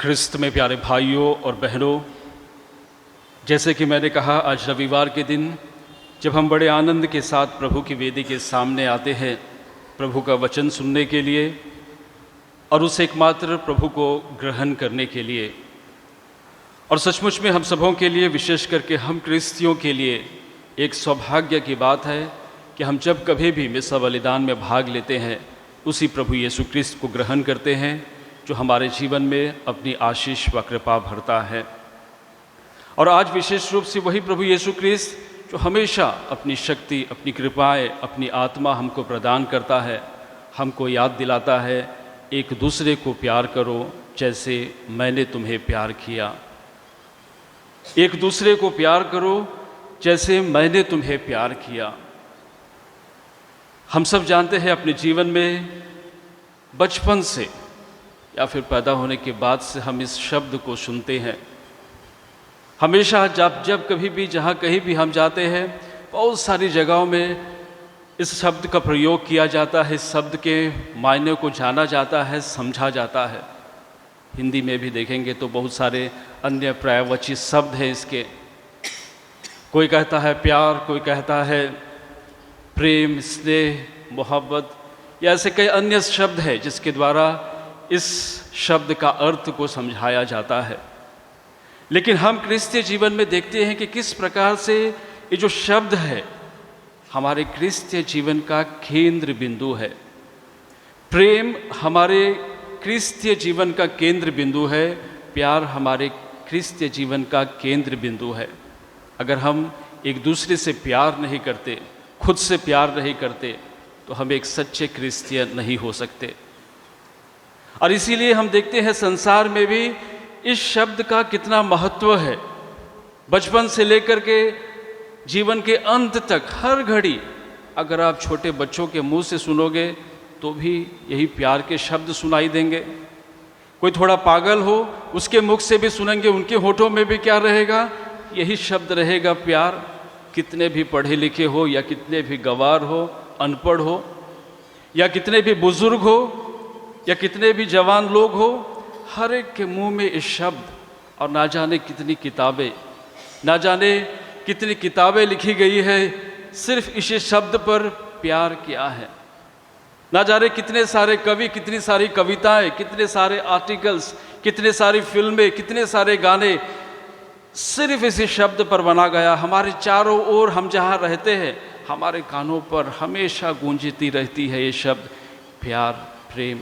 ख्रिस्त में प्यारे भाइयों और बहनों, जैसे कि मैंने कहा, आज रविवार के दिन जब हम बड़े आनंद के साथ प्रभु की वेदी के सामने आते हैं प्रभु का वचन सुनने के लिए और उस एकमात्र प्रभु को ग्रहण करने के लिए, और सचमुच में हम सबों के लिए, विशेष करके हम क्रिस्तियों के लिए एक सौभाग्य की बात है कि हम जब कभी भी मिसा बलिदान में भाग लेते हैं उसी प्रभु यीशु क्रिस्त को ग्रहण करते हैं जो हमारे जीवन में अपनी आशीष व कृपा भरता है। और आज विशेष रूप से वही प्रभु यीशु क्रिस्त जो हमेशा अपनी शक्ति, अपनी कृपाएं, अपनी आत्मा हमको प्रदान करता है, हमको याद दिलाता है, एक दूसरे को प्यार करो जैसे मैंने तुम्हें प्यार किया। एक दूसरे को प्यार करो जैसे मैंने तुम्हें प्यार किया। हम सब जानते हैं अपने जीवन में बचपन से या फिर पैदा होने के बाद से हम इस शब्द को सुनते हैं। हमेशा जब कभी भी, जहाँ कहीं भी हम जाते हैं, बहुत सारी जगहों में इस शब्द का प्रयोग किया जाता है, इस शब्द के मायने को जाना जाता है, समझा जाता है। हिंदी में भी देखेंगे तो बहुत सारे अन्य पर्यायवाची शब्द हैं इसके। कोई कहता है प्यार, कोई कहता है प्रेम, स्नेह, मोहब्बत, या ऐसे कई अन्य शब्द हैं जिसके द्वारा इस शब्द का अर्थ को समझाया जाता है। लेकिन हम क्रिस्तीय जीवन में देखते हैं कि किस प्रकार से ये जो शब्द है हमारे क्रिस्तीय जीवन का केंद्र बिंदु है। प्रेम हमारे क्रिस्तीय जीवन का केंद्र बिंदु है, प्यार हमारे क्रिस्तीय जीवन का केंद्र बिंदु है। अगर हम एक दूसरे से प्यार नहीं करते, खुद से प्यार नहीं करते, तो हम एक सच्चे क्रिस्तीय नहीं हो सकते। और इसीलिए हम देखते हैं संसार में भी इस शब्द का कितना महत्व है। बचपन से लेकर के जीवन के अंत तक हर घड़ी अगर आप छोटे बच्चों के मुंह से सुनोगे तो भी यही प्यार के शब्द सुनाई देंगे। कोई थोड़ा पागल हो उसके मुख से भी सुनेंगे, उनके होठों में भी क्या रहेगा? यही शब्द रहेगा, प्यार। कितने भी पढ़े लिखे हो या कितने भी गंवार हो, अनपढ़ हो, या कितने भी बुजुर्ग हो या कितने भी जवान लोग हो, हर एक के मुंह में इस शब्द, और ना जाने कितनी किताबें, ना जाने कितनी किताबें लिखी गई है सिर्फ इसी शब्द पर प्यार क्या है। ना जाने कितने सारे कवि, कितनी सारी कविताएं, कितने सारे आर्टिकल्स, कितने सारी फिल्में, कितने सारे गाने सिर्फ इसी शब्द पर बना गया। हमारे चारों ओर हम जहाँ रहते हैं हमारे कानों पर हमेशा गूंजती रहती है ये शब्द, प्यार, प्रेम।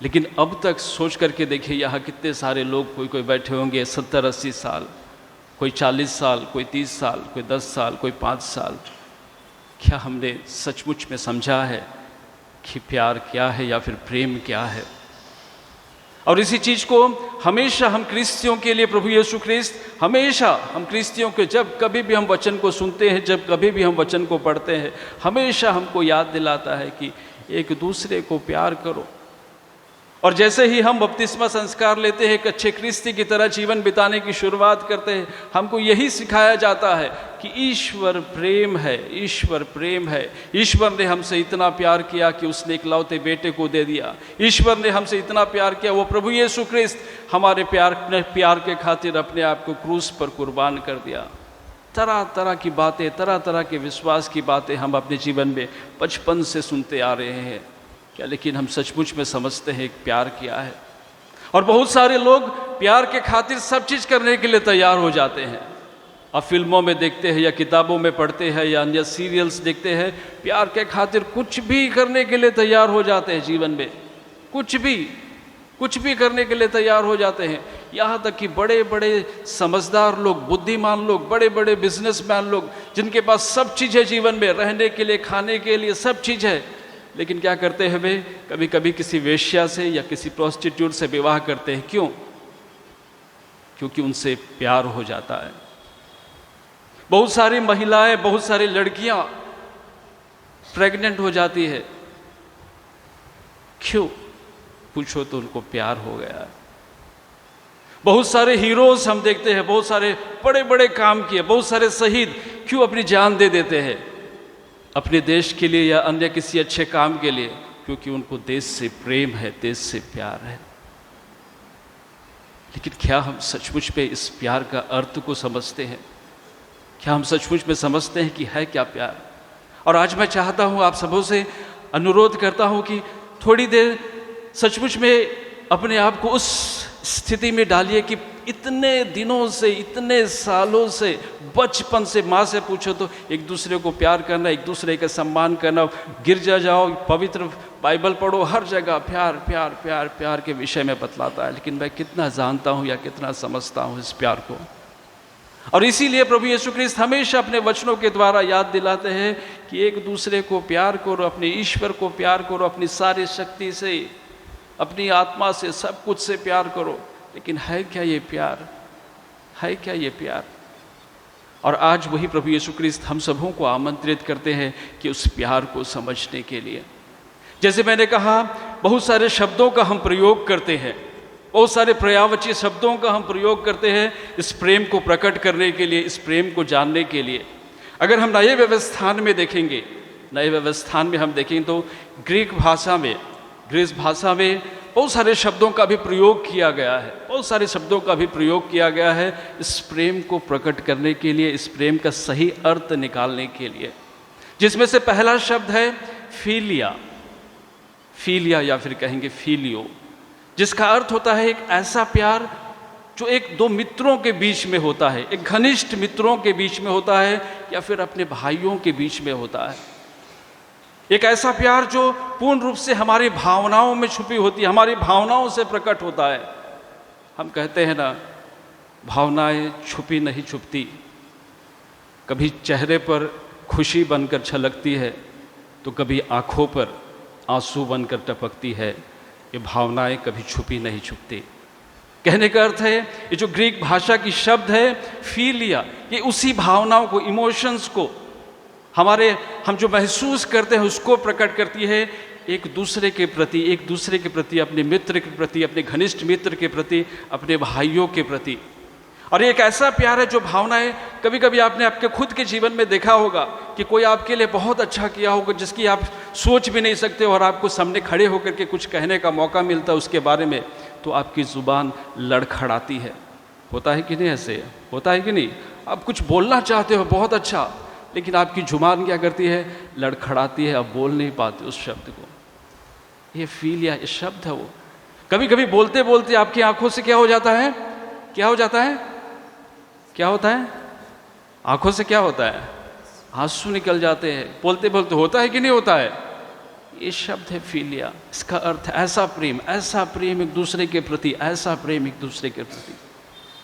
लेकिन अब तक सोच करके देखिए, यहाँ कितने सारे लोग, कोई बैठे होंगे 70-80 साल, कोई 40 साल, कोई 30 साल, कोई 10 साल, कोई 5 साल। क्या हमने सचमुच में समझा है कि प्यार क्या है या फिर प्रेम क्या है? और इसी चीज़ को हमेशा हम क्रिस्तियों के लिए, प्रभु यीशु क्रिस्त हमेशा हम क्रिस्तियों के, जब कभी भी हम वचन को सुनते हैं, जब कभी भी हम वचन को पढ़ते हैं, हमेशा हमको याद दिलाता है कि एक दूसरे को प्यार करो। और जैसे ही हम बपतिस्मा संस्कार लेते हैं, एक अच्छे क्रिस्ती की तरह जीवन बिताने की शुरुआत करते हैं, हमको यही सिखाया जाता है कि ईश्वर प्रेम है, ईश्वर प्रेम है। ईश्वर ने हमसे इतना प्यार किया कि उसने इकलौते बेटे को दे दिया। ईश्वर ने हमसे इतना प्यार किया, वो प्रभु यीशु क्रिस्त हमारे प्यार के खातिर अपने आप को क्रूस पर कुर्बान कर दिया। तरह तरह की बातें, तरह तरह के विश्वास की बातें हम अपने जीवन में बचपन से सुनते आ रहे हैं क्या, लेकिन हम सचमुच में समझते हैं प्यार क्या है? और बहुत सारे लोग प्यार के खातिर सब चीज़ करने के लिए तैयार हो जाते हैं। अब फिल्मों में देखते हैं या किताबों में पढ़ते हैं या अन्य सीरियल्स देखते हैं, प्यार के खातिर कुछ भी करने के लिए तैयार हो जाते हैं। जीवन में कुछ भी करने के लिए तैयार हो जाते हैं। यहाँ तक कि बड़े बड़े समझदार लोग, बुद्धिमान लोग, बड़े बड़े बिजनेसमैन लोग, जिनके पास सब चीज़ है जीवन में, रहने के लिए, खाने के लिए सब चीज़ है, लेकिन क्या करते हैं वे? कभी कभी किसी वेश्या से या किसी प्रोस्टिट्यूट से विवाह करते हैं। क्यों? क्योंकि उनसे प्यार हो जाता है। बहुत सारी महिलाएं, बहुत सारी लड़कियां प्रेग्नेंट हो जाती है। क्यों? पूछो तो उनको प्यार हो गया है। बहुत सारे हीरोज हम देखते हैं, बहुत सारे बड़े बड़े काम किए, बहुत सारे शहीद क्यों अपनी जान दे देते हैं? अपने देश के लिए या अन्य किसी अच्छे काम के लिए, क्योंकि उनको देश से प्रेम है, देश से प्यार है। लेकिन क्या हम सचमुच में इस प्यार का अर्थ को समझते हैं? क्या हम सचमुच में समझते हैं कि है क्या प्यार? और आज मैं चाहता हूँ, आप सबों से अनुरोध करता हूँ कि थोड़ी देर सचमुच में अपने आप को उस स्थिति में डालिए कि इतने दिनों से, इतने सालों से, बचपन से माँ से पूछो तो एक दूसरे को प्यार करना, एक दूसरे का सम्मान करना, गिरजा जाओ, पवित्र बाइबल पढ़ो, हर जगह प्यार प्यार प्यार प्यार के विषय में बतलाता है। लेकिन मैं कितना जानता हूँ या कितना समझता हूँ इस प्यार को? और इसीलिए प्रभु यीशु ख्रिस्त हमेशा अपने वचनों के द्वारा याद दिलाते हैं कि एक दूसरे को प्यार करो, अपने ईश्वर को प्यार करो, अपनी सारी शक्ति से, अपनी आत्मा से, सब कुछ से प्यार करो। लेकिन है क्या ये प्यार? है क्या ये प्यार? और आज वही प्रभु यीशु ख्रिस्त हम सबों को आमंत्रित करते हैं कि उस प्यार को समझने के लिए, जैसे मैंने कहा, बहुत सारे शब्दों का हम प्रयोग करते हैं, बहुत सारे पर्यायवाची शब्दों का हम प्रयोग करते हैं इस प्रेम को प्रकट करने के लिए, इस प्रेम को जानने के लिए। अगर हम नए व्यवस्थान में देखेंगे, नए व्यवस्थान में हम देखेंगे तो ग्रीक भाषा में बहुत सारे शब्दों का भी प्रयोग किया गया है, बहुत सारे शब्दों का भी प्रयोग किया गया है इस प्रेम को प्रकट करने के लिए, इस प्रेम का सही अर्थ निकालने के लिए। जिसमें से पहला शब्द है फिलिया, फिलिया या फिर कहेंगे फिलियो, जिसका अर्थ होता है एक ऐसा प्यार जो एक दो मित्रों के बीच में होता है, एक घनिष्ठ मित्रों के बीच में होता है, या फिर अपने भाइयों के बीच में होता है। एक ऐसा प्यार जो पूर्ण रूप से हमारी भावनाओं में छुपी होती है, हमारी भावनाओं से प्रकट होता है। हम कहते हैं ना, भावनाएं छुपी नहीं छुपती, कभी चेहरे पर खुशी बनकर छलकती है तो कभी आंखों पर आंसू बनकर टपकती है। ये भावनाएं कभी छुपी नहीं छुपती। कहने का अर्थ है, ये जो ग्रीक भाषा की शब्द है फिलिया, ये उसी भावनाओं को, इमोशंस को, हम जो महसूस करते हैं उसको प्रकट करती है, एक दूसरे के प्रति, अपने मित्र के प्रति, अपने घनिष्ठ मित्र के प्रति, अपने भाइयों के प्रति। और एक ऐसा प्यार है जो भावनाएं, कभी कभी आपने आपके खुद के जीवन में देखा होगा कि कोई आपके लिए बहुत अच्छा किया होगा जिसकी आप सोच भी नहीं सकते, और आपको सामने खड़े होकर के कुछ कहने का मौका मिलता है उसके बारे में, तो आपकी ज़ुबान लड़खड़ाती है। होता है कि नहीं? ऐसे होता है कि नहीं? आप कुछ बोलना चाहते हो बहुत अच्छा, लेकिन आपकी जुबान क्या करती है? लड़खड़ाती है, आप बोल नहीं पाते उस शब्द को। ये फिलिया, ये शब्द है वो। कभी कभी बोलते बोलते आपकी आंखों से क्या हो जाता है? क्या हो जाता है? क्या होता है? आंखों से क्या होता है? आंसू निकल जाते हैं बोलते बोलते। होता है कि नहीं होता है? ये शब्द है फिलिया। इसका अर्थ ऐसा प्रेम एक दूसरे के प्रति, ऐसा प्रेम एक दूसरे के प्रति,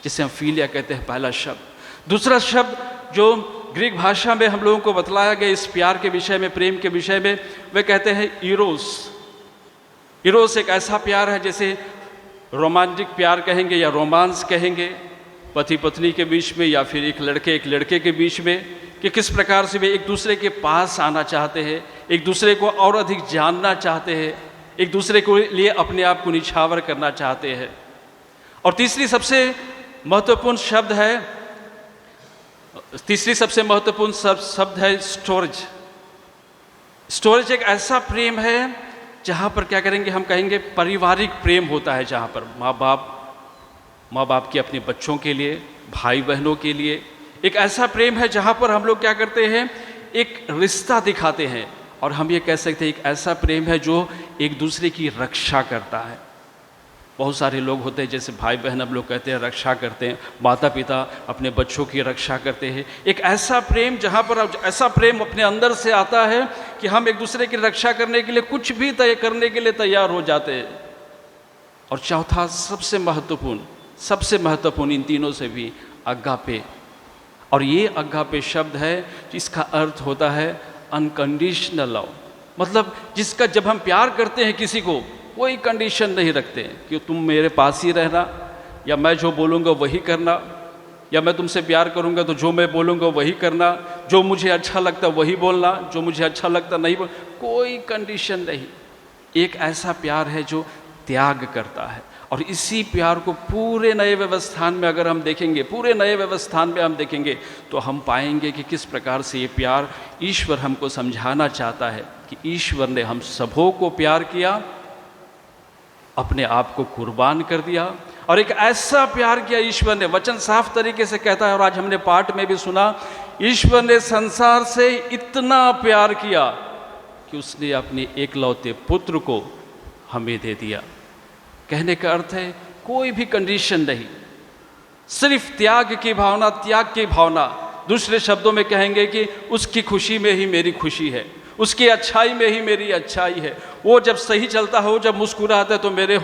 जिसे हम फिलिया कहते हैं, पहला शब्द। दूसरा शब्द जो ग्रीक भाषा में हम लोगों को बतलाया गया इस प्यार के विषय में, प्रेम के विषय में, वे कहते हैं इरोस। इरोस एक ऐसा प्यार है जैसे रोमांटिक प्यार कहेंगे या रोमांस कहेंगे, पति पत्नी के बीच में, या फिर एक लड़के के बीच में, कि किस प्रकार से वे एक दूसरे के पास आना चाहते हैं, एक दूसरे को और अधिक जानना चाहते हैं, एक दूसरे के लिए अपने आप को निछावर करना चाहते हैं। और तीसरी सबसे महत्वपूर्ण शब्द है स्टोरेज। स्टोरेज एक ऐसा प्रेम है जहाँ पर क्या करेंगे, हम कहेंगे पारिवारिक प्रेम होता है, जहाँ पर माँ बाप के अपने बच्चों के लिए, भाई बहनों के लिए एक ऐसा प्रेम है जहाँ पर हम लोग क्या करते हैं, एक रिश्ता दिखाते हैं। और हम ये कह सकते हैं एक ऐसा प्रेम है जो एक दूसरे की रक्षा करता है। बहुत सारे लोग होते हैं, जैसे भाई बहन हम लोग कहते हैं रक्षा करते हैं, माता पिता अपने बच्चों की रक्षा करते हैं। एक ऐसा प्रेम जहाँ पर ऐसा प्रेम अपने अंदर से आता है कि हम एक दूसरे की रक्षा करने के लिए कुछ भी तय करने के लिए तैयार हो जाते हैं। और चौथा सबसे महत्वपूर्ण इन तीनों से भी अगापे। और ये अगापे शब्द है जिसका अर्थ होता है अनकंडीशनल लव। मतलब जिसका, जब हम प्यार करते हैं किसी को, कोई कंडीशन नहीं रखते कि तुम मेरे पास ही रहना, या मैं जो बोलूँगा वही करना, या मैं तुमसे प्यार करूँगा तो जो मैं बोलूँगा वही करना, जो मुझे अच्छा लगता वही बोलना, जो मुझे अच्छा लगता नहीं बोल, कोई कंडीशन नहीं। एक ऐसा प्यार है जो त्याग करता है। और इसी प्यार को पूरे नए व्यवस्थान में अगर हम देखेंगे, तो हम पाएंगे कि किस प्रकार से ये प्यार ईश्वर हमको समझाना चाहता है कि ईश्वर ने हम सबों को प्यार किया, अपने आप को कुर्बान कर दिया, और एक ऐसा प्यार किया ईश्वर ने, वचन साफ तरीके से कहता है और आज हमने पाठ में भी सुना, ईश्वर ने संसार से इतना प्यार किया कि उसने अपने एकलौते पुत्र को हमें दे दिया। कहने का अर्थ है कोई भी कंडीशन नहीं, सिर्फ त्याग की भावना, त्याग की भावना। दूसरे शब्दों में कहेंगे कि उसकी खुशी में ही मेरी खुशी है, उसकी अच्छाई में ही मेरी अच्छाई है। वो जब सही चलता है, वो जब मुस्कुराता है तो मेरे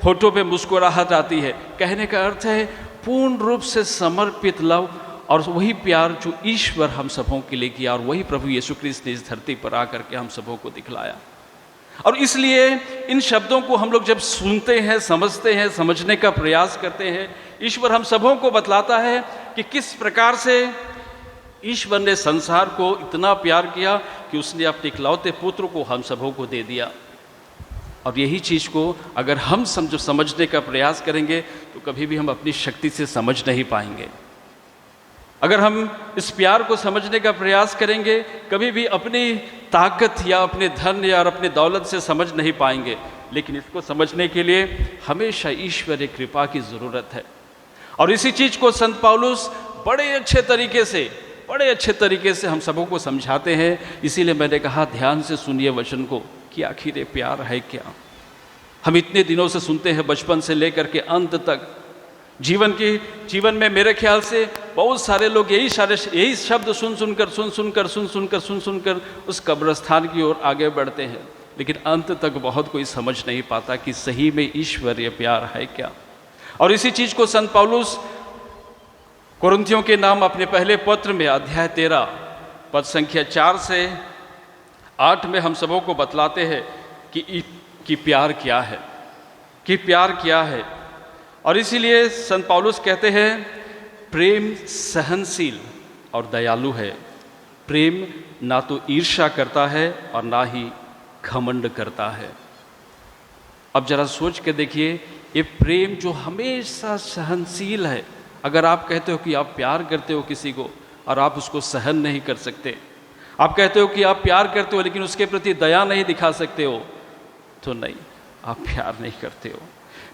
होठों पे मुस्कुराहट आती है। कहने का अर्थ है पूर्ण रूप से समर्पित लव, और वही प्यार जो ईश्वर हम सबों के लिए किया, और वही प्रभु यीशु क्रिस्त ने इस धरती पर आकर के हम सबों को दिखलाया। और इसलिए इन शब्दों को हम लोग जब सुनते हैं, समझते हैं, समझने का प्रयास करते हैं, ईश्वर हम सबों को बतलाता है कि किस प्रकार से ईश्वर ने संसार को इतना प्यार किया कि उसने अपने इकलौते पुत्र को हम सबों को दे दिया। और यही चीज़ को अगर हम समझने का प्रयास करेंगे तो कभी भी हम अपनी शक्ति से समझ नहीं पाएंगे। अगर हम इस प्यार को समझने का प्रयास करेंगे, कभी भी अपनी ताकत या अपने धन या अपने दौलत से समझ नहीं पाएंगे। लेकिन इसको समझने के लिए हमेशा ईश्वरीय कृपा की ज़रूरत है। और इसी चीज़ को संत पौलुस बड़े अच्छे तरीके से हम सबों को समझाते हैं। इसीलिए मैंने कहा ध्यान से सुनिए वचन को कि आखिर ये प्यार है क्या। हम इतने दिनों से सुनते हैं, बचपन से लेकर के अंत तक, जीवन में मेरे ख्याल से बहुत सारे लोग यही शब्द सुन सुनकर उस कब्रिस्तान की ओर आगे बढ़ते हैं, लेकिन अंत तक बहुत कोई समझ नहीं पाता कि सही में ईश्वरीय प्यार है क्या। और इसी चीज़ को संत पौलुस कुरिन्थियों के नाम अपने पहले पत्र में अध्याय 13 पद संख्या 4 से 8 में हम सबों को बतलाते हैं कि प्यार क्या है। और इसीलिए संत पौलुस कहते हैं प्रेम सहनशील और दयालु है, प्रेम ना तो ईर्ष्या करता है और ना ही घमंड करता है। अब जरा सोच के देखिए, ये प्रेम जो हमेशा सहनशील है। अगर आप कहते हो कि आप प्यार करते हो किसी को और आप उसको सहन नहीं कर सकते, आप कहते हो कि आप प्यार करते हो लेकिन उसके प्रति दया नहीं दिखा सकते हो, तो नहीं, आप प्यार नहीं करते हो।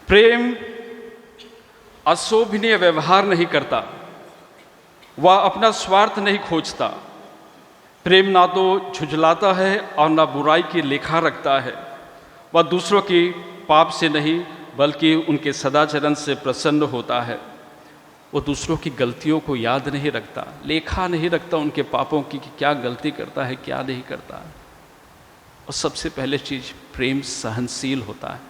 प्रेम अशोभनीय व्यवहार नहीं करता, वह अपना स्वार्थ नहीं खोजता। प्रेम ना तो झुझलाता है और ना बुराई की लेखा रखता है। वह दूसरों की पाप से नहीं बल्कि उनके सदाचरण से प्रसन्न होता है। वो दूसरों की गलतियों को याद नहीं रखता, लेखा नहीं रखता उनके पापों की कि क्या गलती करता है, क्या नहीं करता है। और सबसे पहले चीज़, प्रेम सहनशील होता है।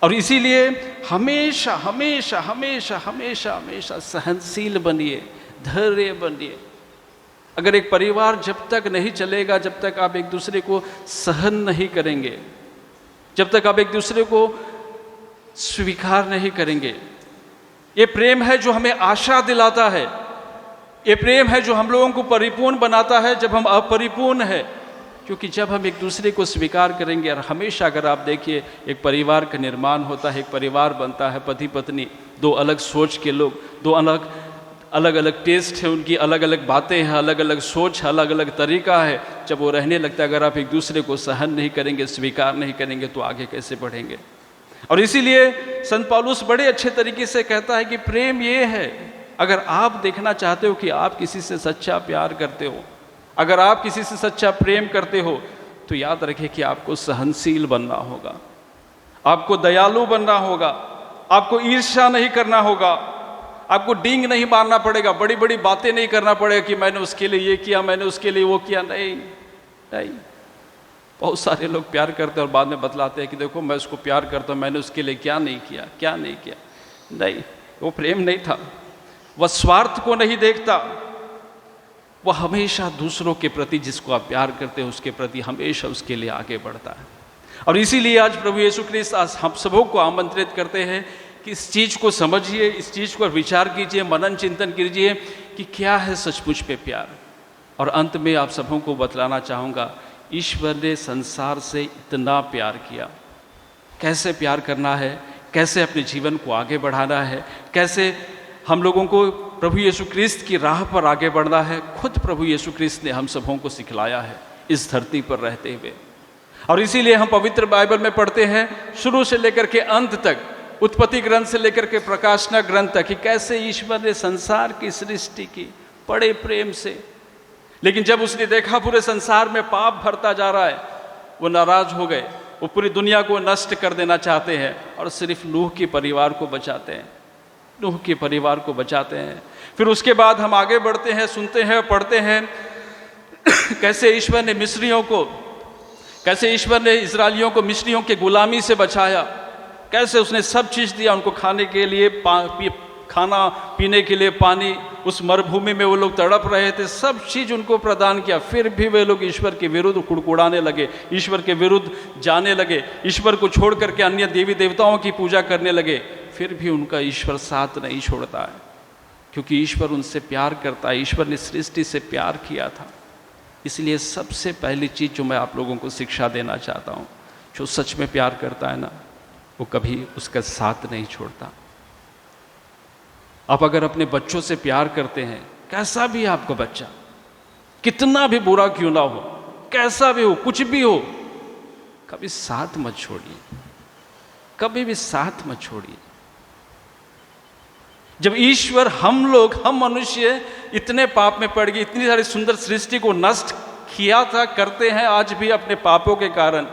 और इसीलिए हमेशा हमेशा हमेशा हमेशा हमेशा सहनशील बनिए, धैर्य बनिए। अगर एक परिवार जब तक नहीं चलेगा, जब तक आप एक दूसरे को सहन नहीं करेंगे, जब तक आप एक दूसरे को स्वीकार नहीं करेंगे, ये प्रेम है जो हमें आशा दिलाता है। ये प्रेम है जो हम लोगों को परिपूर्ण बनाता है जब हम अपरिपूर्ण है। क्योंकि जब हम एक दूसरे को स्वीकार करेंगे, और हमेशा अगर आप देखिए एक परिवार का निर्माण होता है, एक परिवार बनता है, पति पत्नी, दो अलग सोच के लोग, दो अलग अलग टेस्ट है उनकी, अलग अलग बातें हैं, अलग अलग सोच है, अलग अलग तरीका है। जब वो रहने लगता है, अगर आप एक दूसरे को सहन नहीं करेंगे, स्वीकार नहीं करेंगे, तो आगे कैसे बढ़ेंगे। और इसीलिए संत पौलुस बड़े अच्छे तरीके से कहता है कि प्रेम ये है। अगर आप देखना चाहते हो कि आप किसी से सच्चा प्यार करते हो, अगर आप किसी से सच्चा प्रेम करते हो, तो याद रखें कि आपको सहनशील बनना होगा, आपको दयालु बनना होगा, आपको ईर्ष्या नहीं करना होगा, आपको डींग नहीं मारना पड़ेगा, बड़ी बड़ी बातें नहीं करना पड़ेगा कि मैंने उसके लिए ये किया, मैंने उसके लिए वो किया। नहीं। बहुत सारे लोग प्यार करते हैं और बाद में बतलाते हैं कि देखो मैं उसको प्यार करता हूँ, मैंने उसके लिए क्या नहीं किया। नहीं, वो प्रेम नहीं था। वह स्वार्थ को नहीं देखता, वह हमेशा दूसरों के प्रति, जिसको आप प्यार करते हो उसके प्रति हमेशा उसके लिए आगे बढ़ता है। और इसीलिए आज प्रभु यीशु ख्रिस्त आज हम सबों को आमंत्रित करते हैं कि इस चीज़ को समझिए, इस चीज़ पर विचार कीजिए, मनन चिंतन कीजिए कि क्या है सचमुच पे प्यार। और अंत में आप सबों को बतलाना चाहूँगा, ईश्वर ने संसार से इतना प्यार किया। कैसे प्यार करना है, कैसे अपने जीवन को आगे बढ़ाना है, कैसे हम लोगों को प्रभु यीशु क्रिस्त की राह पर आगे बढ़ना है, खुद प्रभु यीशु क्रिस्त ने हम सबों को सिखलाया है इस धरती पर रहते हुए। और इसीलिए हम पवित्र बाइबल में पढ़ते हैं शुरू से लेकर के अंत तक उत्पत्ति ग्रंथ से लेकर के प्रकाशना ग्रंथ तक कि कैसे ईश्वर ने संसार की सृष्टि की बड़े प्रेम से। लेकिन जब उसने देखा पूरे संसार में पाप भरता जा रहा है, वो नाराज हो गए। वो पूरी दुनिया को नष्ट कर देना चाहते हैं और सिर्फ नूह के परिवार को बचाते हैं, नूह के परिवार को बचाते हैं। फिर उसके बाद हम आगे बढ़ते हैं, सुनते हैं, पढ़ते हैं कैसे ईश्वर ने मिस्रियों को, कैसे ईश्वर ने इस्राएलियों को मिस्रियों के गुलामी से बचाया, कैसे उसने सब चीज़ दिया उनको खाने के लिए, खाना पीने के लिए पानी। उस मरुभूमि में वो लोग तड़प रहे थे, सब चीज़ उनको प्रदान किया। फिर भी वे लोग ईश्वर के विरुद्ध कुड़कुड़ाने लगे, ईश्वर के विरुद्ध जाने लगे, ईश्वर को छोड़ करके अन्य देवी देवताओं की पूजा करने लगे। फिर भी उनका ईश्वर साथ नहीं छोड़ता है, क्योंकि ईश्वर उनसे प्यार करता है। ईश्वर ने सृष्टि से प्यार किया था। इसलिए सबसे पहली चीज़ जो मैं आप लोगों को शिक्षा देना चाहता हूँ, जो सच में प्यार करता है ना, वो कभी उसका साथ नहीं छोड़ता। आप अगर अपने बच्चों से प्यार करते हैं, कैसा भी आपका बच्चा, कितना भी बुरा क्यों ना हो, कैसा भी हो, कुछ भी हो, कभी साथ मत छोड़िए, कभी भी साथ मत छोड़िए। जब ईश्वर हम मनुष्य इतने पाप में पड़ गए, इतनी सारी सुंदर सृष्टि को नष्ट किया था, करते हैं आज भी अपने पापों के कारण।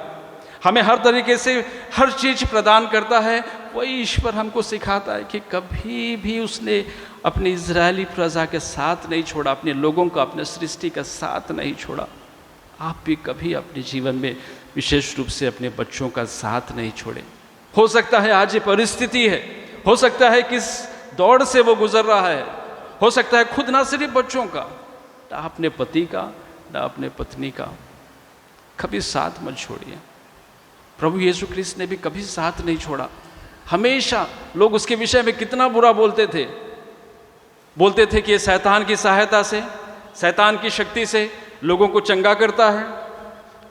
हमें हर तरीके से हर चीज प्रदान करता है। वही ईश्वर हमको सिखाता है कि कभी भी उसने अपने इजरायली प्रजा के साथ नहीं छोड़ा, अपने लोगों का, अपने सृष्टि का साथ नहीं छोड़ा। आप भी कभी अपने जीवन में विशेष रूप से अपने बच्चों का साथ नहीं छोड़े। हो सकता है आज ये परिस्थिति है, हो सकता है किस दौड़ से वो गुजर रहा है, हो सकता है खुद ना सिर्फ बच्चों का, ना अपने पति का, ना अपने पत्नी का, कभी साथ मत छोड़िए। प्रभु यीशु ख्रिस्त ने भी कभी साथ नहीं छोड़ा। हमेशा लोग उसके विषय में कितना बुरा बोलते थे कि ये शैतान की सहायता से, शैतान की शक्ति से लोगों को चंगा करता है।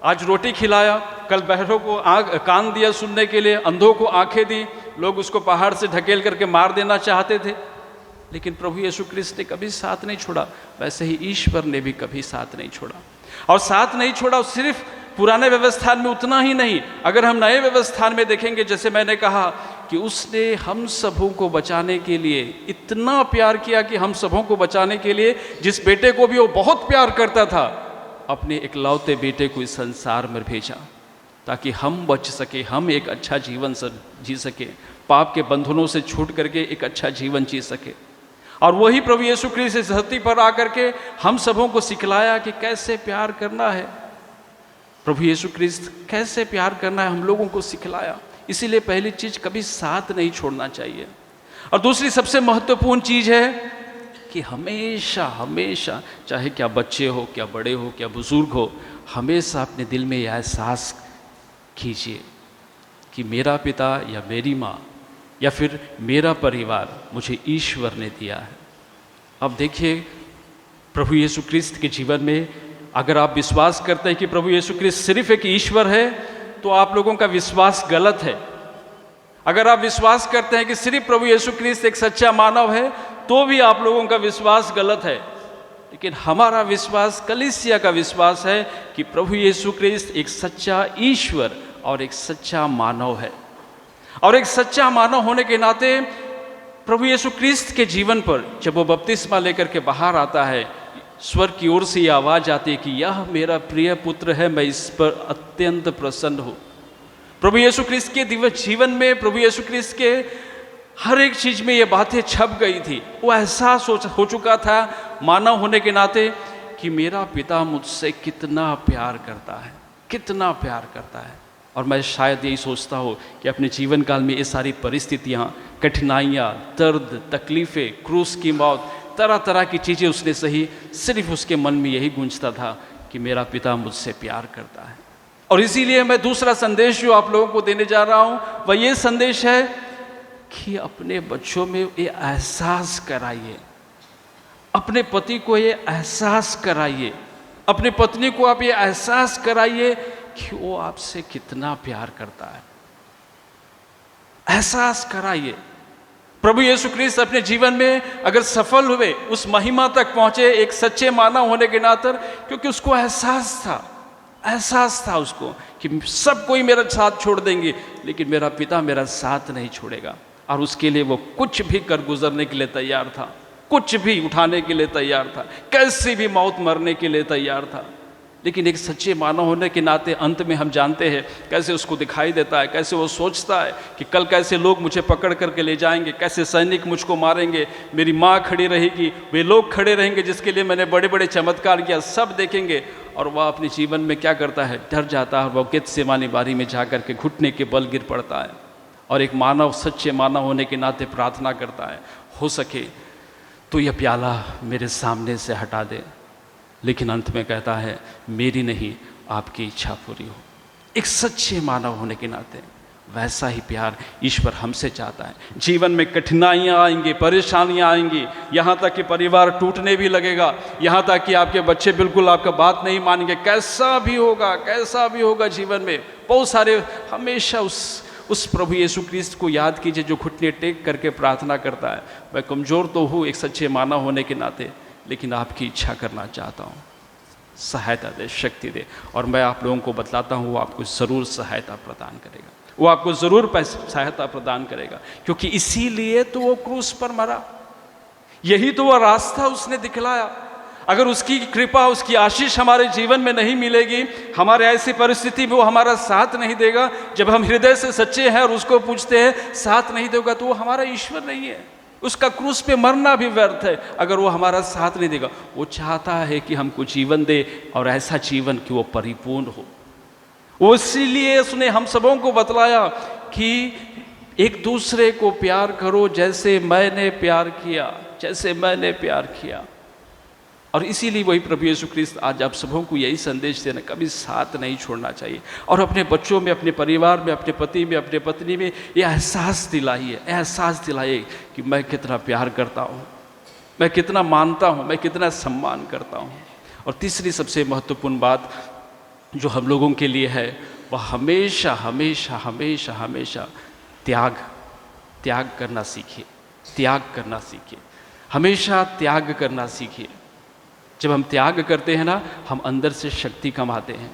आज रोटी खिलाया, कल बहरों को कान दिया सुनने के लिए, अंधों को आंखें दी। लोग उसको पहाड़ से ढकेल करके मार देना चाहते थे, लेकिन प्रभु यीशु ख्रिस्त ने कभी साथ नहीं छोड़ा। वैसे ही ईश्वर ने भी कभी साथ नहीं छोड़ा। और साथ नहीं छोड़ा सिर्फ पुराने व्यवस्थान में उतना ही नहीं, अगर हम नए व्यवस्थान में देखेंगे, जैसे मैंने कहा कि उसने हम सबों को बचाने के लिए इतना प्यार किया कि हम सबों को बचाने के लिए जिस बेटे को भी वो बहुत प्यार करता था, अपने इकलौते बेटे को इस संसार में भेजा ताकि हम बच सके, हम एक अच्छा जीवन जी सके, पाप के बंधनों से छूट करके एक अच्छा जीवन जी सके। और वही प्रभु यीशु ख्रिस्त इस धरती पर आकर के हम सबों को सिखलाया कि कैसे प्यार करना है। प्रभु यीशु ख्रिस्त कैसे प्यार करना है हम लोगों को सिखलाया। इसीलिए पहली चीज, कभी साथ नहीं छोड़ना चाहिए। और दूसरी सबसे महत्वपूर्ण चीज है कि हमेशा हमेशा, चाहे क्या बच्चे हो, क्या बड़े हो, क्या बुजुर्ग हो, हमेशा अपने दिल में यह एहसास कीजिए कि मेरा पिता या मेरी माँ या फिर मेरा परिवार मुझे ईश्वर ने दिया है। अब देखिए, प्रभु यीशु ख्रिस्त के जीवन में अगर आप विश्वास करते हैं कि प्रभु यीशु ख्रिस्त सिर्फ एक ईश्वर है, तो आप लोगों का विश्वास गलत है। अगर आप विश्वास करते हैं कि सिर्फ प्रभु यीशु ख्रिस्त एक सच्चा मानव है, तो भी आप लोगों का विश्वास गलत है। लेकिन हमारा विश्वास, कलीसिया का विश्वास है कि प्रभु यीशु ख्रिस्त एक सच्चा ईश्वर और एक सच्चा मानव है। और एक सच्चा मानव होने के नाते प्रभु यीशु ख्रिस्त के जीवन पर जब वो बपतिस्मा लेकर के बाहर आता है, स्वर्ग की ओर से ये आवाज आती है कि यह मेरा प्रिय पुत्र है, मैं इस पर अत्यंत प्रसन्न हूँ। प्रभु यीशु ख्रिस्त के दिव्य जीवन में, प्रभु यीशु ख्रिस्त के हर एक चीज में ये बातें छप गई थी। वो एहसास हो चुका था मानव होने के नाते कि मेरा पिता मुझसे कितना प्यार करता है, कितना प्यार करता है। और मैं शायद यही सोचता हूँ कि अपने जीवन काल में ये सारी परिस्थितियाँ, कठिनाइयाँ, दर्द, तकलीफ़ें, क्रूस की मौत, तरह तरह की चीज़ें उसने सही, सिर्फ उसके मन में यही गूंजता था कि मेरा पिता मुझसे प्यार करता है। और इसीलिए मैं दूसरा संदेश जो आप लोगों को देने जा रहा हूँ वह ये संदेश है कि अपने बच्चों में ये एहसास कराइए, अपने पति को ये एहसास कराइए, अपनी पत्नी को आप ये एहसास कराइए कि वो आपसे कितना प्यार करता है। एहसास कराइए। प्रभु यीशु ख्रिस्त अपने जीवन में अगर सफल हुए, उस महिमा तक पहुंचे एक सच्चे मानव होने के नाते, क्योंकि उसको एहसास था उसको कि सब कोई मेरा साथ छोड़ देंगे, लेकिन मेरा पिता मेरा साथ नहीं छोड़ेगा। और उसके लिए वो कुछ भी कर गुजरने के लिए तैयार था, कुछ भी उठाने के लिए तैयार था, कैसी भी मौत मरने के लिए तैयार था। लेकिन एक सच्चे मानव होने के नाते अंत में हम जानते हैं कैसे उसको दिखाई देता है, कैसे वो सोचता है कि कल कैसे लोग मुझे पकड़ करके ले जाएंगे, कैसे सैनिक मुझको मारेंगे, मेरी माँ खड़ी रहेगी, वे लोग खड़े रहेंगे जिसके लिए मैंने बड़े बड़े चमत्कार किया, सब देखेंगे। और वह अपने जीवन में क्या करता है, डर जाता है और वह गेत्सेमानी बारी में जा कर के घुटने के बल गिर पड़ता है और एक मानव, सच्चे मानव होने के नाते प्रार्थना करता है, हो सके तो यह प्याला मेरे सामने से हटा दे। लेकिन अंत में कहता है मेरी नहीं आपकी इच्छा पूरी हो। एक सच्चे मानव होने के नाते वैसा ही प्यार ईश्वर हमसे चाहता है। जीवन में कठिनाइयाँ आएंगी, परेशानियाँ आएंगी, यहाँ तक कि परिवार टूटने भी लगेगा, यहाँ तक कि आपके बच्चे बिल्कुल आपका बात नहीं मानेंगे, कैसा भी होगा जीवन में। बहुत सारे हमेशा उस प्रभु यीशु क्रिस्त को याद कीजिए जो घुटने टेक करके प्रार्थना करता है, मैं कमज़ोर तो हूँ एक सच्चे मानव होने के नाते, लेकिन आपकी इच्छा करना चाहता हूँ, सहायता दे, शक्ति दे। और मैं आप लोगों को बतलाता हूँ वो आपको ज़रूर सहायता प्रदान करेगा, वो आपको ज़रूर सहायता प्रदान करेगा, क्योंकि इसीलिए तो वो क्रूस पर मरा, यही तो वह रास्ता उसने दिखलाया। अगर उसकी कृपा, उसकी आशीष हमारे जीवन में नहीं मिलेगी, हमारे ऐसी परिस्थिति में वो हमारा साथ नहीं देगा, जब हम हृदय से सच्चे हैं और उसको पूछते हैं साथ नहीं देगा, तो वो हमारा ईश्वर नहीं है। उसका क्रूस पे मरना भी व्यर्थ है अगर वो हमारा साथ नहीं देगा। वो चाहता है कि हमको जीवन दे और ऐसा जीवन कि वो परिपूर्ण हो। इसीलिए उसने हम सबों को बतलाया कि एक दूसरे को प्यार करो जैसे मैंने प्यार किया। और इसीलिए वही प्रभु यीशु ख्रिस्त आज आप सबों को यही संदेश देना, कभी साथ नहीं छोड़ना चाहिए और अपने बच्चों में, अपने परिवार में, अपने पति में, अपने पत्नी में ये एहसास दिलाइए कि मैं कितना प्यार करता हूँ, मैं कितना मानता हूँ, मैं कितना सम्मान करता हूँ। और तीसरी सबसे महत्वपूर्ण बात जो हम लोगों के लिए है वह हमेशा त्याग करना सीखिए। हमेशा त्याग करना सीखिए। जब हम त्याग करते हैं ना, हम अंदर से शक्ति कमाते हैं।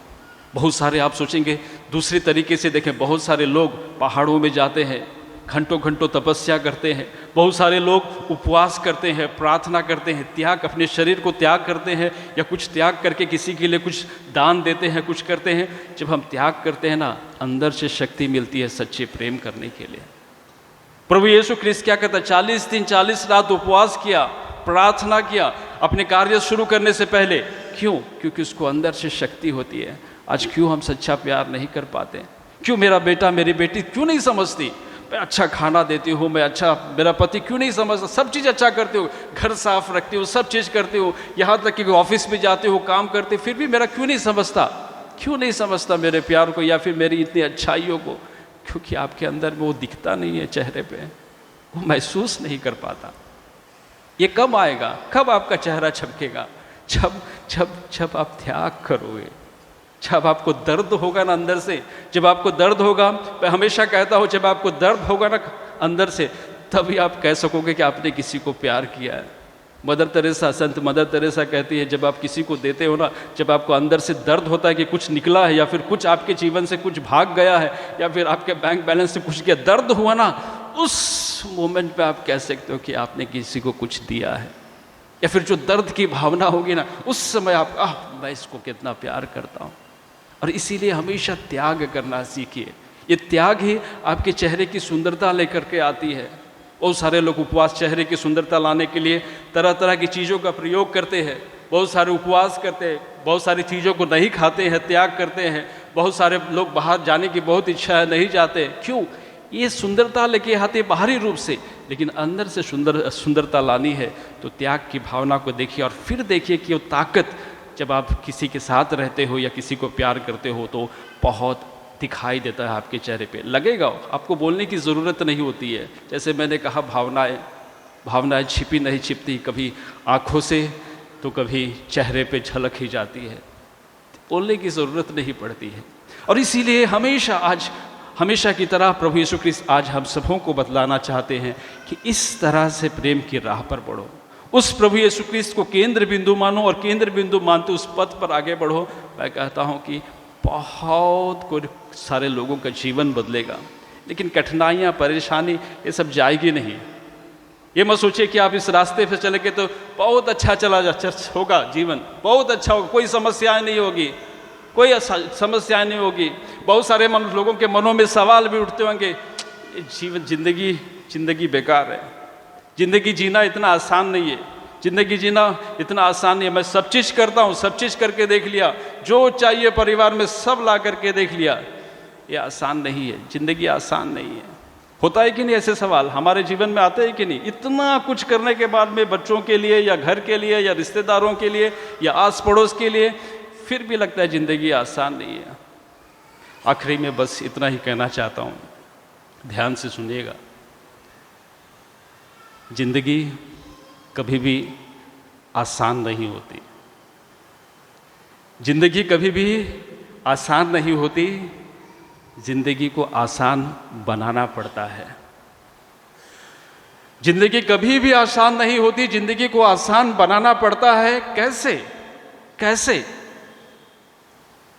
बहुत सारे आप सोचेंगे दूसरे तरीके से देखें, बहुत सारे लोग पहाड़ों में जाते हैं, घंटों तपस्या करते हैं, बहुत सारे लोग उपवास करते हैं, प्रार्थना करते हैं, त्याग, अपने शरीर को त्याग करते हैं या कुछ त्याग करके किसी के लिए कुछ दान देते हैं, कुछ करते हैं। जब हम त्याग करते हैं ना, अंदर से शक्ति मिलती है सच्चे प्रेम करने के लिए। प्रभु यीशु ख्रिस्त क्या कहता है, 40 दिन 40 रात उपवास किया, प्रार्थना किया अपने कार्य शुरू करने से पहले। क्यों? क्योंकि उसको अंदर से शक्ति होती है। आज क्यों हम सच्चा प्यार नहीं कर पाते? क्यों मेरा बेटा, मेरी बेटी क्यों नहीं समझती? मैं अच्छा खाना देती हूँ, मेरा पति क्यों नहीं समझता? सब चीज़ अच्छा करते हो, घर साफ रखते हो, सब चीज़ करते हो, यहाँ तक कि ऑफिस में जाते हो, काम करते, फिर भी मेरा क्यों नहीं समझता मेरे प्यार को या फिर मेरी इतनी अच्छाइयों को? क्योंकि आपके अंदर में वो दिखता नहीं है, चेहरे पे वो महसूस नहीं कर पाता। ये कब आएगा, कब आपका चेहरा छपकेगा? जब आप त्याग करोगे, जब आपको दर्द होगा ना अंदर से, जब आपको दर्द होगा, मैं हमेशा कहता हूँ जब आपको दर्द होगा ना अंदर से, तभी आप कह सकोगे कि आपने किसी को प्यार किया है। संत मदर तेरेसा कहती है जब आप किसी को देते हो ना, जब आपको अंदर से दर्द होता है कि कुछ निकला है या फिर कुछ आपके जीवन से कुछ भाग गया है या फिर आपके बैंक बैलेंस से कुछ गया, दर्द हुआ ना, उस मोमेंट पे आप कह सकते हो कि आपने किसी को कुछ दिया है। या फिर जो दर्द की भावना होगी ना, उस समय आप मैं इसको कितना प्यार करता हूँ। और इसीलिए हमेशा त्याग करना सीखिए। ये त्याग ही आपके चेहरे की सुंदरता लेकर के आती है। बहुत सारे लोग उपवास चेहरे की सुंदरता लाने के लिए तरह तरह की चीज़ों का प्रयोग करते हैं, बहुत सारे उपवास करते हैं, बहुत सारी चीज़ों को नहीं खाते हैं, त्याग करते हैं। बहुत सारे लोग बाहर जाने की बहुत इच्छा है, नहीं जाते। क्यों? ये सुंदरता लेके आते बाहरी रूप से, लेकिन अंदर से सुंदरता लानी है तो त्याग की भावना को देखिए और फिर देखिए कि वो ताकत जब आप किसी के साथ रहते हो या किसी को प्यार करते हो तो बहुत दिखाई देता है आपके चेहरे पे। लगेगा, आपको बोलने की ज़रूरत नहीं होती है। जैसे मैंने कहा, भावनाएं छिपी नहीं छिपती, कभी आँखों से तो कभी चेहरे पे झलक ही जाती है, बोलने की ज़रूरत नहीं पड़ती है। और इसीलिए हमेशा की तरह प्रभु यीशु ख्रिस्त आज हम सबों को बतलाना चाहते हैं कि इस तरह से प्रेम की राह पर बढ़ो, उस प्रभु यीशु ख्रिस्त को केंद्र बिंदु मानो और केंद्र बिंदु मानते उस पथ पर आगे बढ़ो। मैं कहता हूँ कि बहुत कुछ सारे लोगों का जीवन बदलेगा। लेकिन कठिनाइयाँ, परेशानी ये सब जाएगी नहीं। ये मत सोचिए कि आप इस रास्ते पे चलेंगे तो बहुत अच्छा होगा जीवन, बहुत अच्छा होगा, कोई समस्याएं नहीं होगी, कोई समस्याएं नहीं होगी। बहुत सारे लोगों के मनों में सवाल भी उठते होंगे, जिंदगी बेकार है, जिंदगी जीना इतना आसान नहीं है, जिंदगी जीना इतना आसान नहीं है। मैं सब चीज़ करता हूँ, सब चीज़ करके देख लिया, जो चाहिए परिवार में सब ला करके देख लिया, ये आसान नहीं है, जिंदगी आसान नहीं है। होता है कि नहीं ऐसे सवाल हमारे जीवन में आते हैं कि नहीं? इतना कुछ करने के बाद में बच्चों के लिए या घर के लिए या रिश्तेदारों के लिए या आस पड़ोस के लिए फिर भी लगता है ज़िंदगी आसान नहीं है। आखिरी में बस इतना ही कहना चाहता हूँ, ध्यान से सुनिएगा। ज़िंदगी कभी भी आसान नहीं होती, ज़िंदगी कभी भी आसान नहीं होती, ज़िंदगी को आसान बनाना पड़ता है। ज़िंदगी कभी भी आसान नहीं होती, ज़िंदगी को आसान बनाना पड़ता है। कैसे?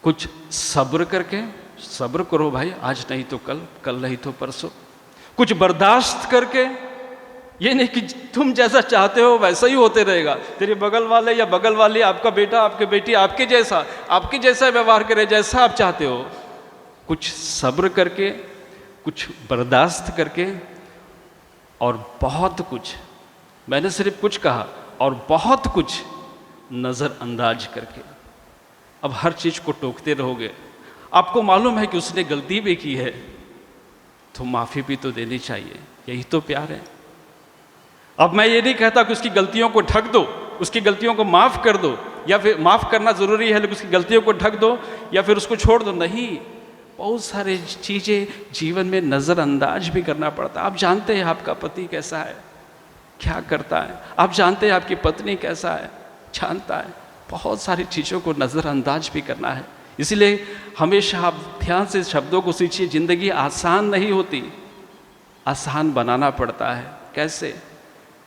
कुछ सब्र करके, सब्र करो भाई, आज नहीं तो कल, कल नहीं तो परसों। कुछ बर्दाश्त करके, ये नहीं कि तुम जैसा चाहते हो वैसा ही होते रहेगा, तेरे बगल वाले या बगल वाली, आपका बेटा, आपकी बेटी आपके जैसा व्यवहार करे जैसा आप चाहते हो। कुछ सब्र करके, कुछ बर्दाश्त करके, और बहुत कुछ, मैंने सिर्फ कुछ कहा, और बहुत कुछ नज़रअंदाज करके। अब हर चीज़ को टोकते रहोगे, आपको मालूम है कि उसने गलती भी की है तो माफ़ी भी तो देनी चाहिए, यही तो प्यार है। अब मैं ये नहीं कहता कि उसकी गलतियों को ढक दो, उसकी गलतियों को माफ़ कर दो, या फिर माफ़ करना ज़रूरी है लेकिन उसकी गलतियों को ढक दो या फिर उसको छोड़ दो, नहीं। बहुत सारी चीज़ें जीवन में नज़रअंदाज भी करना पड़ता है। आप जानते हैं आपका पति कैसा है, क्या करता है, आप जानते हैं आपकी पत्नी कैसा है, जानता है। बहुत सारी चीज़ों को नज़रअंदाज भी करना है। इसलिए हमेशा आप ध्यान से शब्दों को सींचिए, ज़िंदगी आसान नहीं होती, आसान बनाना पड़ता है। कैसे?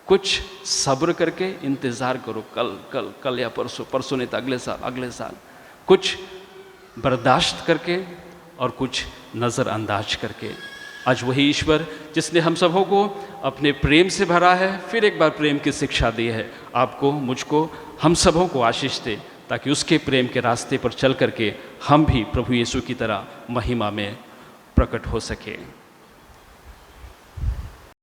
कुछ सब्र करके इंतज़ार करो, कल या परसों नहीं तो अगले साल। कुछ बर्दाश्त करके और कुछ नज़रअंदाज करके। आज वही ईश्वर जिसने हम सबों को अपने प्रेम से भरा है, फिर एक बार प्रेम की शिक्षा दी है, आपको, मुझको, हम सबों को आशीष दे, ताकि उसके प्रेम के रास्ते पर चल करके हम भी प्रभु यीशु की तरह महिमा में प्रकट हो सके।